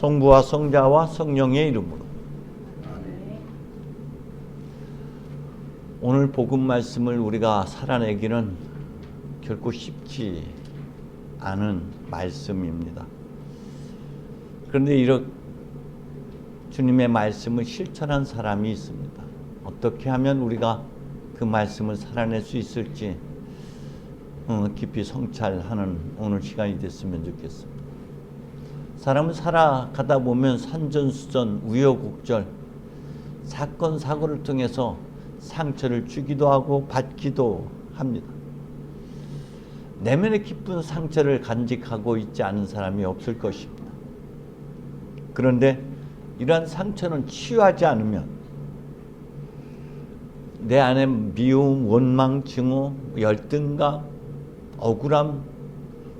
성부와 성자와 성령의 이름으로. 오늘 복음 말씀을 우리가 살아내기는 결코 쉽지 않은 말씀입니다. 그런데 이렇게 주님의 말씀을 실천한 사람이 있습니다. 어떻게 하면 우리가 그 말씀을 살아낼 수 있을지 깊이 성찰하는 오늘 시간이 됐으면 좋겠습니다. 사람은 살아가다 보면 산전수전, 우여곡절, 사건, 사고를 통해서 상처를 주기도 하고 받기도 합니다. 내면의 깊은 상처를 간직하고 있지 않은 사람이 없을 것입니다. 그런데 이러한 상처는 치유하지 않으면 내 안에 미움, 원망, 증오, 열등감, 억울함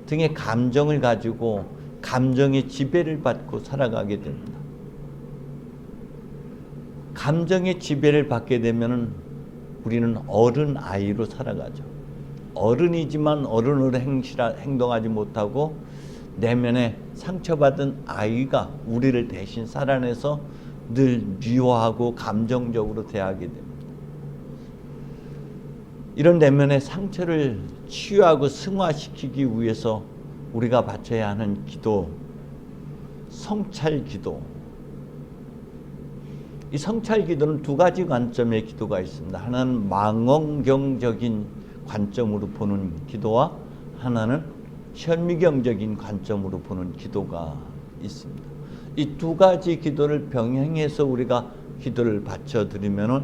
등의 감정을 가지고 감정의 지배를 받고 살아가게 됩니다. 감정의 지배를 받게 되면 우리는 어른 아이로 살아가죠. 어른이지만 어른으로 행동하지 못하고 내면에 상처받은 아이가 우리를 대신 살아내서 늘 미워하고 감정적으로 대하게 됩니다. 이런 내면의 상처를 치유하고 승화시키기 위해서 우리가 바쳐야 하는 기도, 성찰 기도. 이 성찰 기도는 두 가지 관점의 기도가 있습니다. 하나는 망원경적인 관점으로 보는 기도와 하나는 현미경적인 관점으로 보는 기도가 있습니다. 이 두 가지 기도를 병행해서 우리가 기도를 바쳐드리면은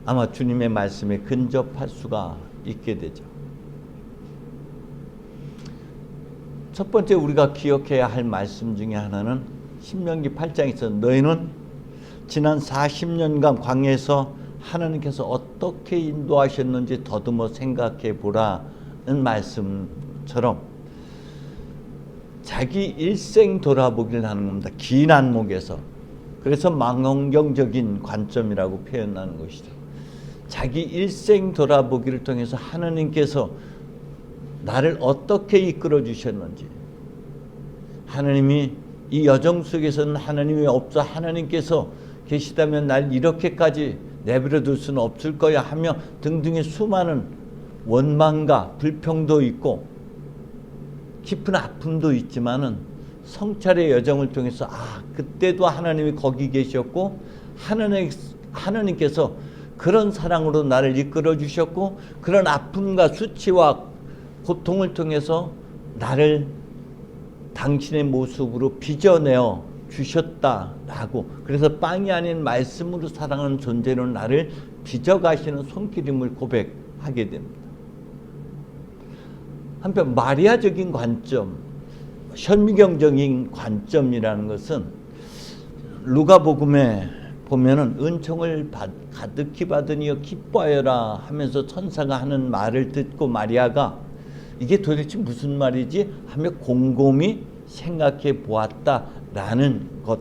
아마 주님의 말씀에 근접할 수가 있게 되죠. 첫 번째 우리가 기억해야 할 말씀 중에 하나는 신명기 8장에서 너희는 지난 40년간 광야에서 하나님께서 어떻게 인도하셨는지 더듬어 생각해 보라는 말씀처럼 자기 일생 돌아보기를 하는 겁니다. 긴 안목에서. 그래서 망원경적인 관점이라고 표현하는 것이죠. 자기 일생 돌아보기를 통해서 하나님께서 나를 어떻게 이끌어 주셨는지, 하나님이 이 여정 속에서는 하나님이 없어 하나님께서 계시다면 날 이렇게까지 내버려 둘 수는 없을 거야 하며 등등의 수많은 원망과 불평도 있고 깊은 아픔도 있지만은 성찰의 여정을 통해서 그때도 하나님이 거기 계셨고 하나님께서 그런 사랑으로 나를 이끌어 주셨고 그런 아픔과 수치와 고통을 통해서 나를 당신의 모습으로 빚어내어 주셨다라고, 그래서 빵이 아닌 말씀으로 사랑하는 존재로 나를 빚어가시는 손길임을 고백하게 됩니다. 한편 마리아적인 관점, 현미경적인 관점이라는 것은 루가복음에 보면은 은총을 가득히 받으니여 기뻐하여라 하면서 천사가 하는 말을 듣고 마리아가 이게 도대체 무슨 말이지 하며 곰곰이 생각해 보았다라는 것,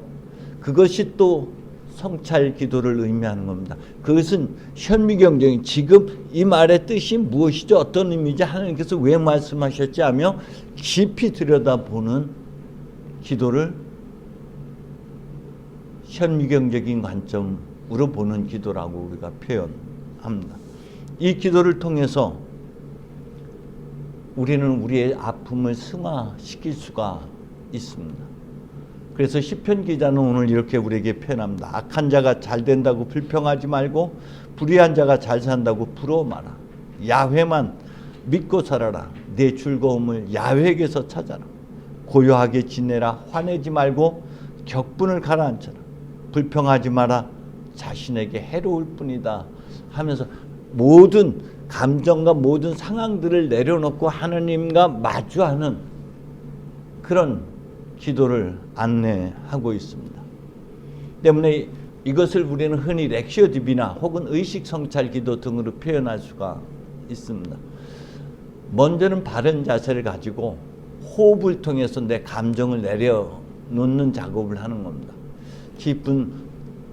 그것이 또 성찰 기도를 의미하는 겁니다. 그것은 현미경적인 지금 이 말의 뜻이 무엇이죠? 어떤 의미지? 하나님께서 왜 말씀하셨지? 하며 깊이 들여다보는 기도를 현미경적인 관점으로 보는 기도라고 우리가 표현합니다. 이 기도를 통해서 우리는 우리의 아픔을 승화시킬 수가 있습니다. 그래서 시편 기자는 오늘 이렇게 우리에게 표현합니다. 악한 자가 잘 된다고 불평하지 말고 불의한 자가 잘 산다고 부러워 마라. 야훼만 믿고 살아라. 내 즐거움을 야훼에게서 찾아라. 고요하게 지내라. 화내지 말고 격분을 가라앉혀라. 불평하지 마라. 자신에게 해로울 뿐이다 하면서 모든 감정과 모든 상황들을 내려놓고 하나님과 마주하는 그런 기도를 안내하고 있습니다. 때문에 이것을 우리는 흔히 렉시오 디비나 혹은 의식 성찰 기도 등으로 표현할 수가 있습니다. 먼저는 바른 자세를 가지고 호흡을 통해서 내 감정을 내려놓는 작업을 하는 겁니다. 깊은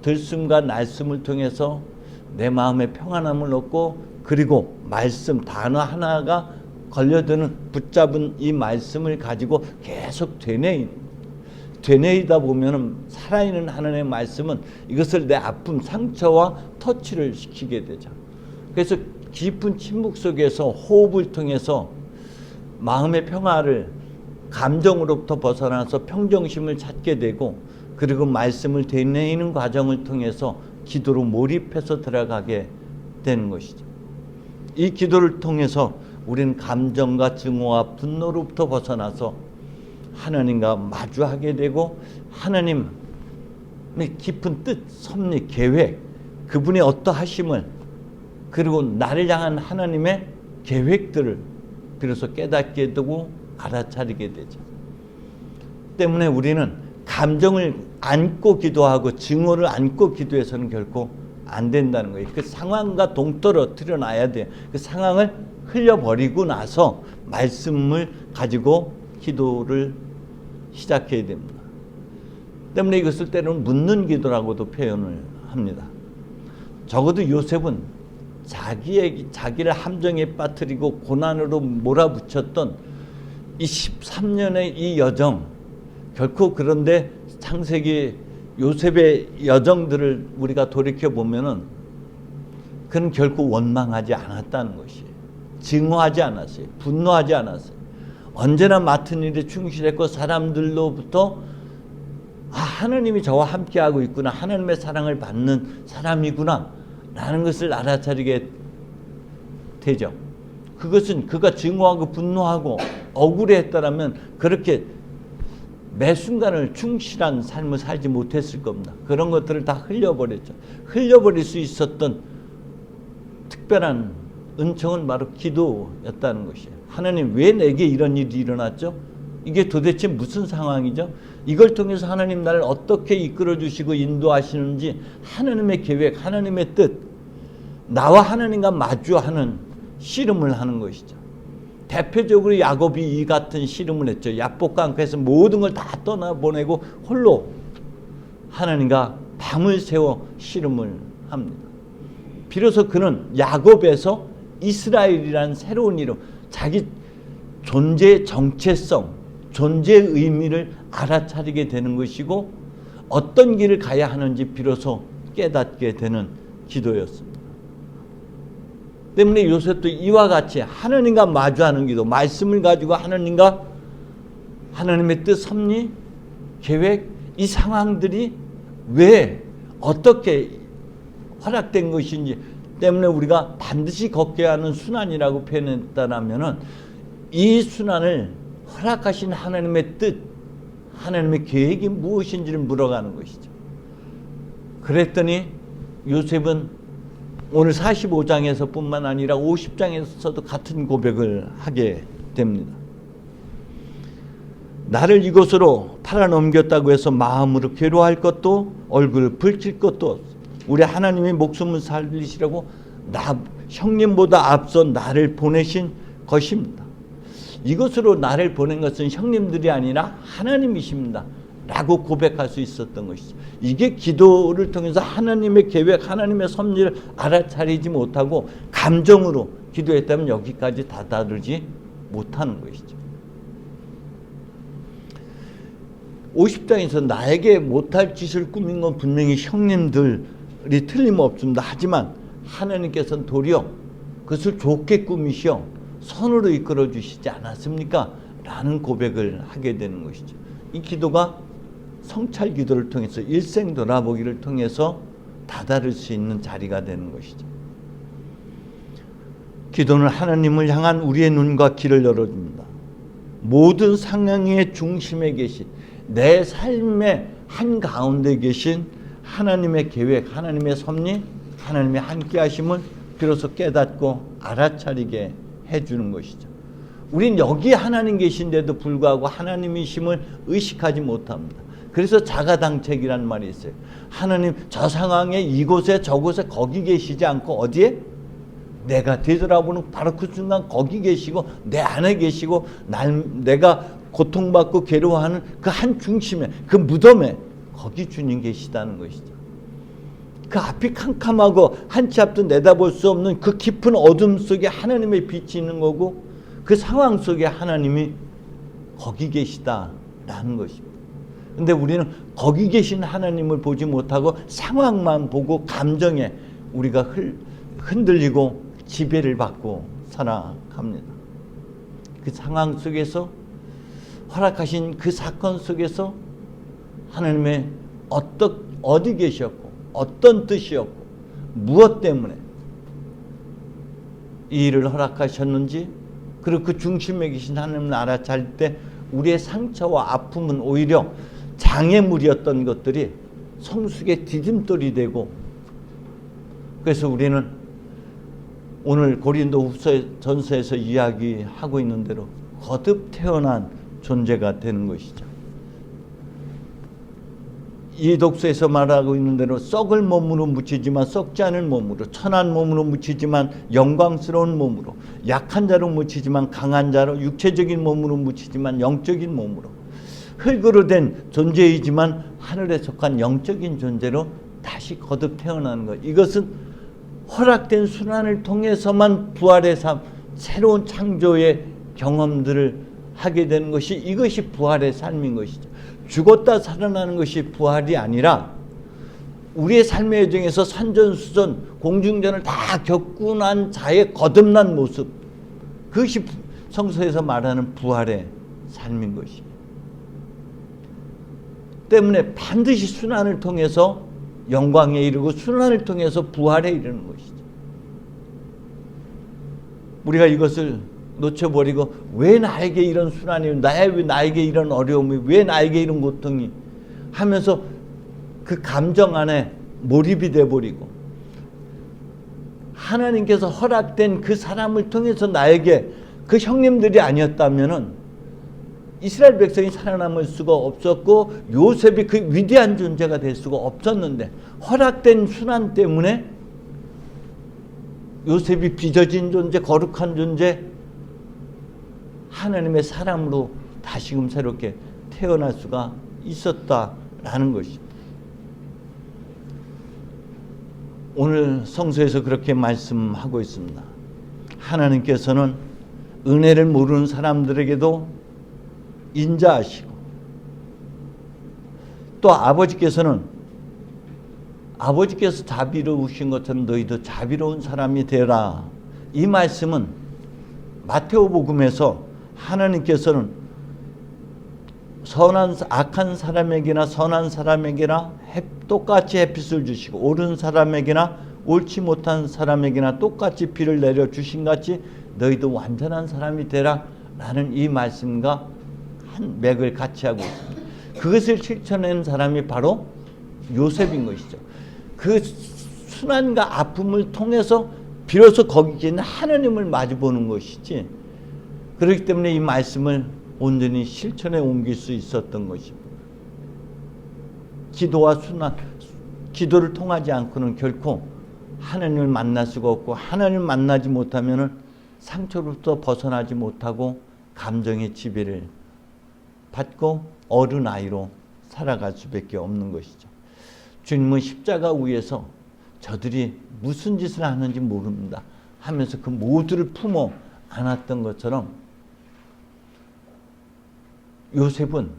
들숨과 날숨을 통해서 내 마음의 평안함을 얻고, 그리고 말씀 단어 하나가 걸려드는 붙잡은 이 말씀을 가지고 계속 되뇌인, 되뇌이다 보면은 살아있는 하나님의 말씀은 이것을 내 아픔, 상처와 터치를 시키게 되죠. 그래서 깊은 침묵 속에서 호흡을 통해서 마음의 평화를 감정으로부터 벗어나서 평정심을 찾게 되고, 그리고 말씀을 되뇌이는 과정을 통해서 기도로 몰입해서 들어가게 되는 것이죠. 이 기도를 통해서 우리는 감정과 증오와 분노로부터 벗어나서 하나님과 마주하게 되고, 하나님의 깊은 뜻, 섭리, 계획, 그분의 어떠하심을, 그리고 나를 향한 하나님의 계획들을 비로소 깨닫게 되고 알아차리게 되죠. 때문에 우리는 감정을 안고 기도하고 증오를 안고 기도해서는 결코 안 된다는 거예요. 그 상황과 동떨어뜨려 놔야 돼요. 그 상황을 흘려버리고 나서 말씀을 가지고 기도를 시작해야 됩니다. 때문에 이것을 때로는 묻는 기도라고도 표현을 합니다. 적어도 요셉은 자기를 함정에 빠뜨리고 고난으로 몰아붙였던 이 13년의 이 여정, 결코, 그런데 창세기 요셉의 여정들을 우리가 돌이켜보면은 그는 결코 원망하지 않았다는 것이에요. 증오하지 않았어요. 분노하지 않았어요. 언제나 맡은 일에 충실했고, 사람들로부터 하나님이 저와 함께하고 있구나, 하나님의 사랑을 받는 사람이구나 라는 것을 알아차리게 되죠. 그것은 그가 증오하고 분노하고 억울해했다라면 그렇게 매 순간을 충실한 삶을 살지 못했을 겁니다. 그런 것들을 다 흘려버렸죠. 흘려버릴 수 있었던 특별한 은총은 바로 기도였다는 것이에요. 하나님, 왜 내게 이런 일이 일어났죠? 이게 도대체 무슨 상황이죠? 이걸 통해서 하나님 나를 어떻게 이끌어 주시고 인도하시는지, 하나님의 계획, 하나님의 뜻, 나와 하나님과 마주하는 씨름을 하는 것이죠. 대표적으로 야곱이 이 같은 씨름을 했죠. 야복강가에서 모든 걸 다 떠나보내고 홀로 하나님과 밤을 새워 씨름을 합니다. 비로소 그는 야곱에서 이스라엘이라는 새로운 이름, 자기 존재의 정체성, 존재의 의미를 알아차리게 되는 것이고, 어떤 길을 가야 하는지 비로소 깨닫게 되는 기도였습니다. 때문에 요셉도 이와 같이 하나님과 마주하는 기도, 말씀을 가지고 하나님의 뜻, 섭리, 계획, 이 상황들이 왜 어떻게 허락된 것인지 때문에 우리가 반드시 걷게 하는 순환이라고 표현했다면, 이 순환을 허락하신 하나님의 뜻, 하나님의 계획이 무엇인지를 물어가는 것이죠. 그랬더니 요셉은 오늘 45장에서 뿐만 아니라 50장에서도 같은 고백을 하게 됩니다. 나를 이곳으로 팔아넘겼다고 해서 마음으로 괴로워할 것도 얼굴을 붉힐 것도, 우리 하나님이 목숨을 살리시려고 형님보다 앞서 나를 보내신 것입니다. 이것으로 나를 보낸 것은 형님들이 아니라 하나님이십니다 라고 고백할 수 있었던 것이죠. 이게 기도를 통해서 하나님의 계획, 하나님의 섭리를 알아차리지 못하고 감정으로 기도했다면 여기까지 다다르지 못하는 것이죠. 50장에서 나에게 못할 짓을 꾸민 건 분명히 형님들이 틀림없습니다. 하지만 하나님께서는 도리어 그것을 좋게 꾸미시어 선으로 이끌어 주시지 않았습니까? 라는 고백을 하게 되는 것이죠. 이 기도가 성찰 기도를 통해서, 일생 돌아보기를 통해서 다다를 수 있는 자리가 되는 것이죠. 기도는 하나님을 향한 우리의 눈과 귀를 열어줍니다. 모든 상황의 중심에 계신, 내 삶의 한가운데 계신 하나님의 계획, 하나님의 섭리, 하나님의 함께하심을 비로소 깨닫고 알아차리게 해주는 것이죠. 우린 여기 하나님 계신데도 불구하고 하나님이심을 의식하지 못합니다. 그래서 자가당책이라는 말이 있어요. 하나님, 저 상황에 이곳에 저곳에 거기 계시지 않고 어디에? 내가 되돌아보는 바로 그 순간 거기 계시고 내 안에 계시고 내가 고통받고 괴로워하는 그 한 중심에, 그 무덤에 거기 주님 계시다는 것이죠. 그 앞이 캄캄하고 한 치 앞도 내다볼 수 없는 그 깊은 어둠 속에 하나님의 빛이 있는 거고, 그 상황 속에 하나님이 거기 계시다라는 것입니다. 근데 우리는 거기 계신 하나님을 보지 못하고 상황만 보고 감정에 우리가 흔들리고 지배를 받고 살아갑니다. 그 상황 속에서 허락하신 그 사건 속에서 하나님의 어디 계셨고 어떤 뜻이었고 무엇 때문에 이 일을 허락하셨는지, 그리고 그 중심에 계신 하나님을 알아차릴 때 우리의 상처와 아픔은 오히려 장애물이었던 것들이 성숙의 디딤돌이 되고, 그래서 우리는 오늘 고린도전서에서 이야기하고 있는 대로 거듭 태어난 존재가 되는 것이죠. 이 독서에서 말하고 있는 대로 썩을 몸으로 묻히지만 썩지 않은 몸으로, 천한 몸으로 묻히지만 영광스러운 몸으로, 약한 자로 묻히지만 강한 자로, 육체적인 몸으로 묻히지만 영적인 몸으로, 흙으로 된 존재이지만 하늘에 속한 영적인 존재로 다시 거듭 태어나는 것. 이것은 허락된 순환을 통해서만 부활의 삶, 새로운 창조의 경험들을 하게 되는 것이, 이것이 부활의 삶인 것이죠. 죽었다 살아나는 것이 부활이 아니라 우리의 삶의 여정에서 산전수전, 공중전을 다 겪고 난 자의 거듭난 모습, 그것이 성서에서 말하는 부활의 삶인 것입니다. 때문에 반드시 순환을 통해서 영광에 이르고 순환을 통해서 부활에 이르는 것이죠. 우리가 이것을 놓쳐버리고 왜 나에게 이런 순환이, 왜 나에게 이런 어려움이, 왜 나에게 이런 고통이 하면서 그 감정 안에 몰입이 돼버리고, 하나님께서 허락된 그 사람을 통해서 나에게, 그 형님들이 아니었다면은 이스라엘 백성이 살아남을 수가 없었고 요셉이 그 위대한 존재가 될 수가 없었는데, 허락된 순환 때문에 요셉이 빚어진 존재, 거룩한 존재, 하나님의 사람으로 다시금 새롭게 태어날 수가 있었다라는 것입니다. 오늘 성서에서 그렇게 말씀하고 있습니다. 하나님께서는 은혜를 모르는 사람들에게도 인자하시고, 또 아버지께서 자비로우신 것처럼 너희도 자비로운 사람이 되라. 이 말씀은 마태오복음에서 하나님께서는 악한 사람에게나 선한 사람에게나 똑같이 햇빛을 주시고, 옳은 사람에게나 옳지 못한 사람에게나 똑같이 비를 내려 주신 같이 너희도 완전한 사람이 되라 라는 이 말씀과 한 맥을 같이 하고 있습니다. 그것을 실천한 사람이 바로 요셉인 것이죠. 그 순환과 아픔을 통해서 비로소 거기 있는 하나님을 마주보는 것이지, 그렇기 때문에 이 말씀을 온전히 실천에 옮길 수 있었던 것입니다. 기도와 순환, 기도를 통하지 않고는 결코 하나님을 만날 수가 없고, 하나님을 만나지 못하면 상처로부터 벗어나지 못하고 감정의 지배를 받고 어른아이로 살아갈 수밖에 없는 것이죠. 주님은 십자가 위에서 저들이 무슨 짓을 하는지 모릅니다 하면서 그 모두를 품어 안았던 것처럼, 요셉은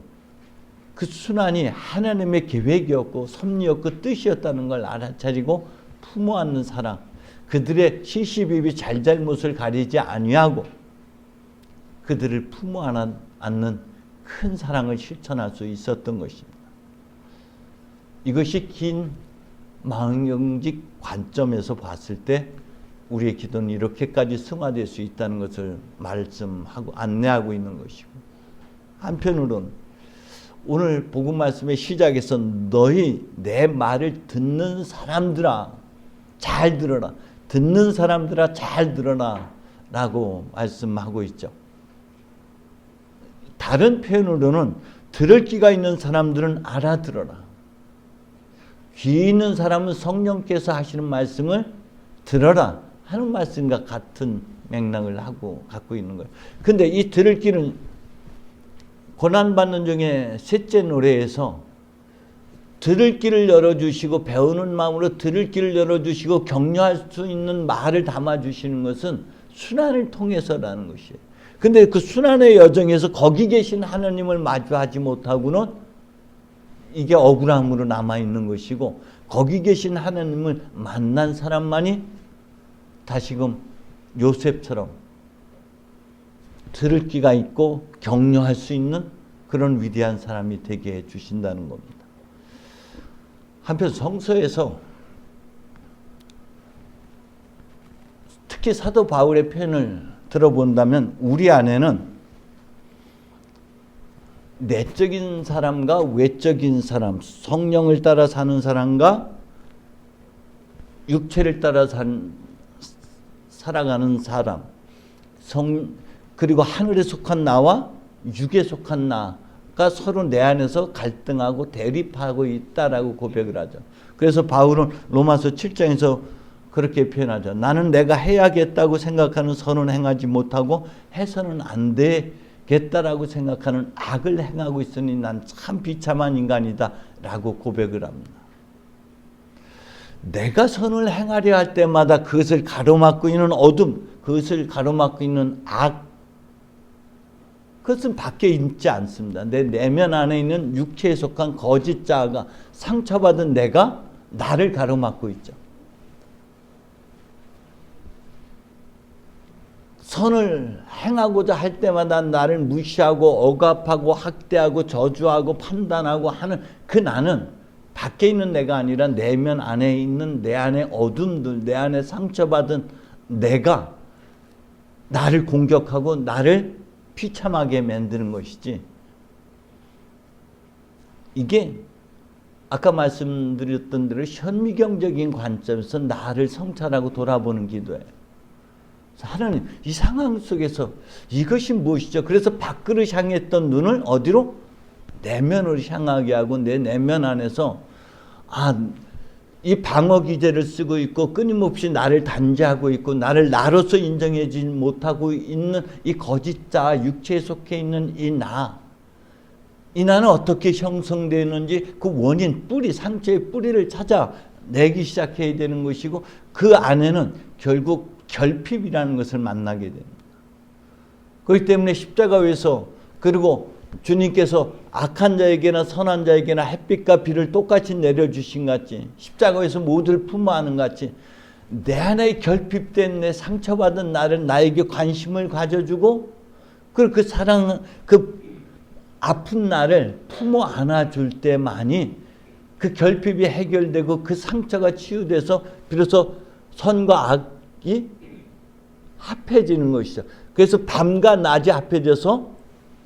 그 순환이 하나님의 계획이었고 섭리였고 뜻이었다는 걸 알아차리고 품어 안는 사람, 그들의 시시비비 잘잘못을 가리지 아니하고 그들을 품어 안는 큰 사랑을 실천할 수 있었던 것입니다. 이것이 긴 망영직 관점에서 봤을 때 우리의 기도는 이렇게까지 승화될 수 있다는 것을 말씀하고 안내하고 있는 것이고, 한편으로는 오늘 복음 말씀의 시작에서 너희 내 말을 듣는 사람들아 잘 들어라, 듣는 사람들아 잘 들어라 라고 말씀하고 있죠. 다른 표현으로는 들을 귀가 있는 사람들은 알아들어라, 귀 있는 사람은 성령께서 하시는 말씀을 들어라 하는 말씀과 같은 맥락을 갖고 있는 거예요. 근데 이 들을 귀는 고난받는 중에 셋째 노래에서 들을 귀를 열어주시고 배우는 마음으로 들을 귀를 열어주시고 격려할 수 있는 말을 담아주시는 것은 순환을 통해서라는 것이에요. 근데 그 순환의 여정에서 거기 계신 하나님을 마주하지 못하고는 이게 억울함으로 남아있는 것이고, 거기 계신 하나님을 만난 사람만이 다시금 요셉처럼 들을 귀가 있고 격려할 수 있는 그런 위대한 사람이 되게 해주신다는 겁니다. 한편 성서에서 특히 사도 바울의 표현을 들어본다면 우리 안에는 내적인 사람과 외적인 사람, 성령을 따라 사는 사람과 육체를 따라 살아가는 사람, 그리고 하늘에 속한 나와 육에 속한 나가 서로 내 안에서 갈등하고 대립하고 있다라고 고백을 하죠. 그래서 바울은 로마서 7장에서 그렇게 표현하죠. 나는 내가 해야겠다고 생각하는 선은 행하지 못하고 해서는 안 되겠다라고 생각하는 악을 행하고 있으니 난 참 비참한 인간이다 라고 고백을 합니다. 내가 선을 행하려 할 때마다 그것을 가로막고 있는 어둠, 그것을 가로막고 있는 악, 그것은 밖에 있지 않습니다. 내 내면 안에 있는 육체에 속한 거짓 자아가, 상처받은 내가 나를 가로막고 있죠. 선을 행하고자 할 때마다 나를 무시하고 억압하고 학대하고 저주하고 판단하고 하는 그 나는 밖에 있는 내가 아니라 내면 안에 있는 내 안의 어둠들, 내 안에 상처받은 내가 나를 공격하고 나를 비참하게 만드는 것이지, 이게 아까 말씀드렸던 대로 현미경적인 관점에서 나를 성찰하고 돌아보는 기도예요. 하나님, 이 상황 속에서 이것이 무엇이죠? 그래서 밖으로 향했던 눈을 어디로? 내면으로 향하게 하고 내 내면 안에서 이 방어 기제를 쓰고 있고 끊임없이 나를 단죄하고 있고 나를 나로서 인정하지 못하고 있는 이 거짓자 육체에 속해 있는 이 나는 어떻게 형성되는지 그 원인, 뿌리, 상처의 뿌리를 찾아내기 시작해야 되는 것이고, 그 안에는 결국 결핍이라는 것을 만나게 됩니다. 그렇기 때문에 십자가에서, 그리고 주님께서 악한 자에게나 선한 자에게나 햇빛과 비를 똑같이 내려주신 같이, 십자가에서 모두를 품어하는 같이 내 안에 결핍된 내 상처받은 나를 나에게 관심을 가져주고, 그리고 그 사랑, 그 아픈 나를 품어 안아줄 때만이 그 결핍이 해결되고 그 상처가 치유돼서 비로소 선과 악이 합해지는 것이죠. 그래서 밤과 낮이 합해져서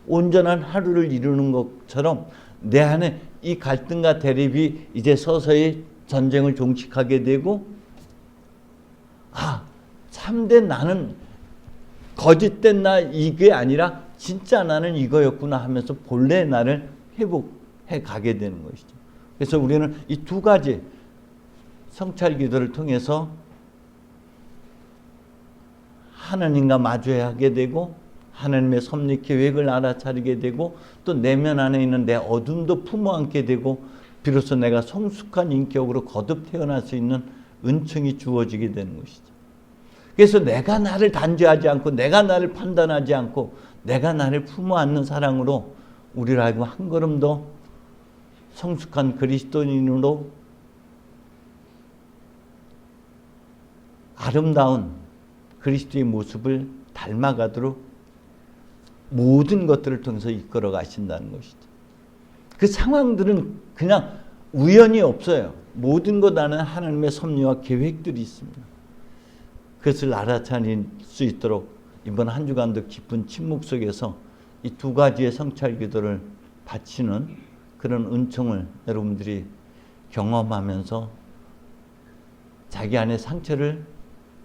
온전한 하루를 이루는 것처럼 내 안에 이 갈등과 대립이 이제 서서히 전쟁을 종식하게 되고, 참된 나는 거짓된 나 이게 아니라 진짜 나는 이거였구나 하면서 본래의 나를 회복해 가게 되는 것이죠. 그래서 우리는 이 두 가지 성찰 기도를 통해서 하나님과 마주해야 하게 되고, 하나님의 섭리 계획을 알아차리게 되고, 또 내면 안에 있는 내 어둠도 품어안게 되고, 비로소 내가 성숙한 인격으로 거듭 태어날 수 있는 은총이 주어지게 되는 것이죠. 그래서 내가 나를 단죄하지 않고, 내가 나를 판단하지 않고, 내가 나를 품어안는 사랑으로 우리를 알고 한 걸음 더 성숙한 그리스도인으로 아름다운 그리스도의 모습을 닮아가도록 모든 것들을 통해서 이끌어 가신다는 것이죠. 그 상황들은 그냥 우연이 없어요. 모든 것 안에 하나님의 섭리와 계획들이 있습니다. 그것을 알아차릴 수 있도록 이번 한 주간도 깊은 침묵 속에서 이 두 가지의 성찰 기도를 바치는 그런 은총을 여러분들이 경험하면서 자기 안의 상처를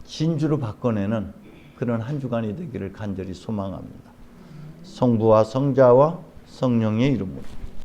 진주로 바꿔내는 그런 한 주간이 되기를 간절히 소망합니다. 성부와 성자와 성령의 이름으로.